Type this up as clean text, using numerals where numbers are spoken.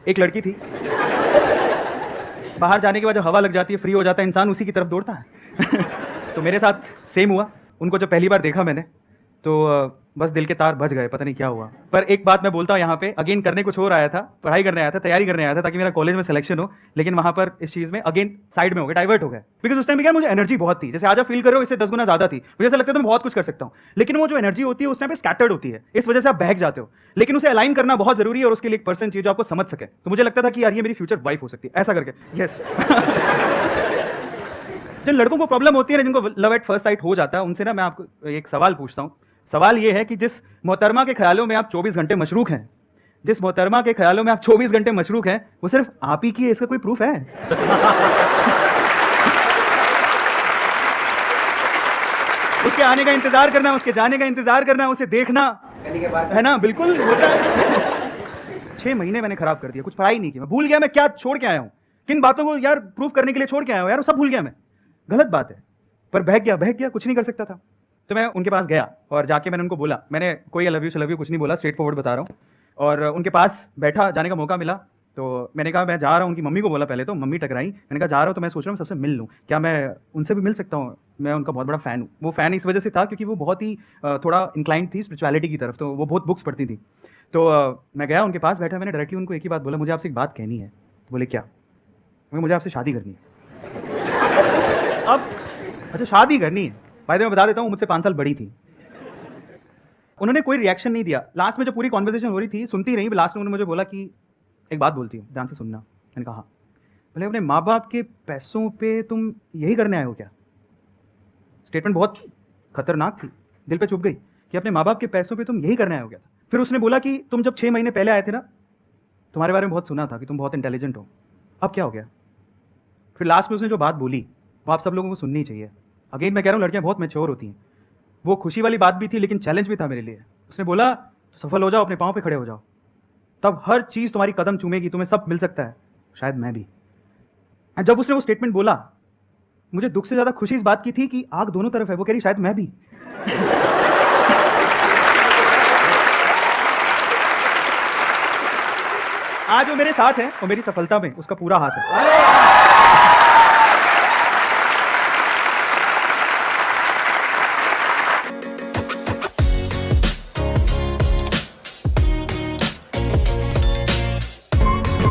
एक लड़की थी, बाहर जाने के बाद जब हवा लग जाती है, फ्री हो जाता है इंसान, उसी की तरफ दौड़ता है। तो मेरे साथ सेम हुआ। उनको जब पहली बार देखा मैंने तो बस दिल के तार बज गए, पता नहीं क्या हुआ। पर एक बात मैं बोलता हूँ यहाँ पे, अगेन करने कुछ और आया था, पढ़ाई करने आया था, तैयारी करने आया था ताकि मेरा कॉलेज में सिलेक्शन हो, लेकिन वहाँ पर इस चीज़ में अगेन साइड में हो गया, डाइवर्ट हो गया। बिकॉज उस टाइम क्या मुझे एनर्जी बहुत थी, जैसे आज आप फील कर रहे हो इससे 10 गुना ज़्यादा थी। मुझे ऐसा लगता है तो मैं बहुत कुछ कर सकता हूँ, लेकिन वो जो एनर्जी होती है उस टाइम पे स्कैटर्ड होती है, इस वजह से आप बहक जाते हो। लेकिन उसे अलाइन करना बहुत जरूरी है और उसके लिए एक पर्सन चाहिए जो आपको समझ सके। तो मुझे लगता था कि यार ये मेरी फ्यूचर वाइफ हो सकती है, ऐसा करके। यस। जिन लड़कों को प्रॉब्लम होती है ना, जिनको लव एट फर्स्ट साइट हो जाता है, उनसे ना मैं आपको एक सवाल पूछता हूँ। सवाल ये है कि जिस मोहतरमा के ख्यालों में आप 24 घंटे मशरूक हैं, जिस मोहतरमा के ख्यालों में आप 24 घंटे मशरूक हैं, वो सिर्फ आप ही की है, इसका कोई प्रूफ है? उसके आने का इंतजार करना, उसके जाने का इंतजार करना, उसे देखना है ना, बिल्कुल होता है। 6 महीने मैंने खराब कर दिया, कुछ पढ़ाई नहीं की, मैं भूल गया मैं क्या छोड़ के आया हूँ, किन बातों को यार प्रूफ करने के लिए छोड़ के आया हूँ यार, वो सब भूल गया मैं। गलत बात है, पर बहक गया, कुछ नहीं कर सकता था। तो मैं उनके पास गया और जाके मैंने उनको बोला, मैंने कोई आई लव यू कुछ नहीं बोला, स्ट्रेट फॉरवर्ड बता रहा हूँ। और उनके पास बैठा, जाने का मौका मिला तो मैंने कहा मैं जा रहा हूँ। उनकी मम्मी को बोला पहले, तो मम्मी टकराई। मैंने कहा जा रहा हूँ तो मैं सोच रहा हूँ सबसे मिल लूँ, क्या मैं उनसे भी मिल सकता हूँ? मैं उनका बहुत बड़ा फ़ैन हूँ। वो फ़ैन इस वजह से था क्योंकि वो बहुत ही थोड़ा इंक्लाइंड थी स्पिरिचुअलिटी की तरफ, तो वो बहुत बुक्स पढ़ती थी। तो मैं गया उनके पास बैठा, मैंने डायरेक्टली उनको एक ही बात बोला, मुझे आपसे एक बात कहनी है। तो बोले क्या? मुझे आपसे शादी करनी है। अब अच्छा शादी करनी है, भाई मैं बता देता हूँ, मुझसे 5 साल बड़ी थी। उन्होंने कोई रिएक्शन नहीं दिया। लास्ट में जब पूरी कॉन्वर्सेशन हो रही थी, सुनती रही, लास्ट में उन्होंने मुझे बोला कि एक बात बोलती हूँ, ध्यान से सुनना। मैंने कहा बोले अपने माँ बाप के पैसों पे तुम यही करने आए हो क्या? स्टेटमेंट बहुत खतरनाक थी, दिल पे चुभ गई कि अपने माँ बाप के पैसों पे तुम यही करने आए हो क्या? फिर उसने बोला कि तुम जब 6 महीने पहले आए थे ना, तुम्हारे बारे में बहुत सुना था कि तुम बहुत इंटेलिजेंट हो, अब क्या हो गया? फिर लास्ट में उसने जो बात बोली वो आप सब लोगों को सुननी चाहिए। अगेन मैं कह रहा हूँ, लड़कियाँ बहुत मैच्योर होती हैं। वो खुशी वाली बात भी थी लेकिन चैलेंज भी था मेरे लिए। उसने बोला तो सफल हो जाओ, अपने पाँव पे खड़े हो जाओ, तब हर चीज़ तुम्हारी कदम चूमेगी, तुम्हें सब मिल सकता है, शायद मैं भी। जब उसने वो स्टेटमेंट बोला, मुझे दुख से ज़्यादा खुशी इस बात की थी कि आग दोनों तरफ है। वो कह रही शायद मैं भी। आज वो मेरे साथ है और मेरी सफलता में उसका पूरा हाथ है।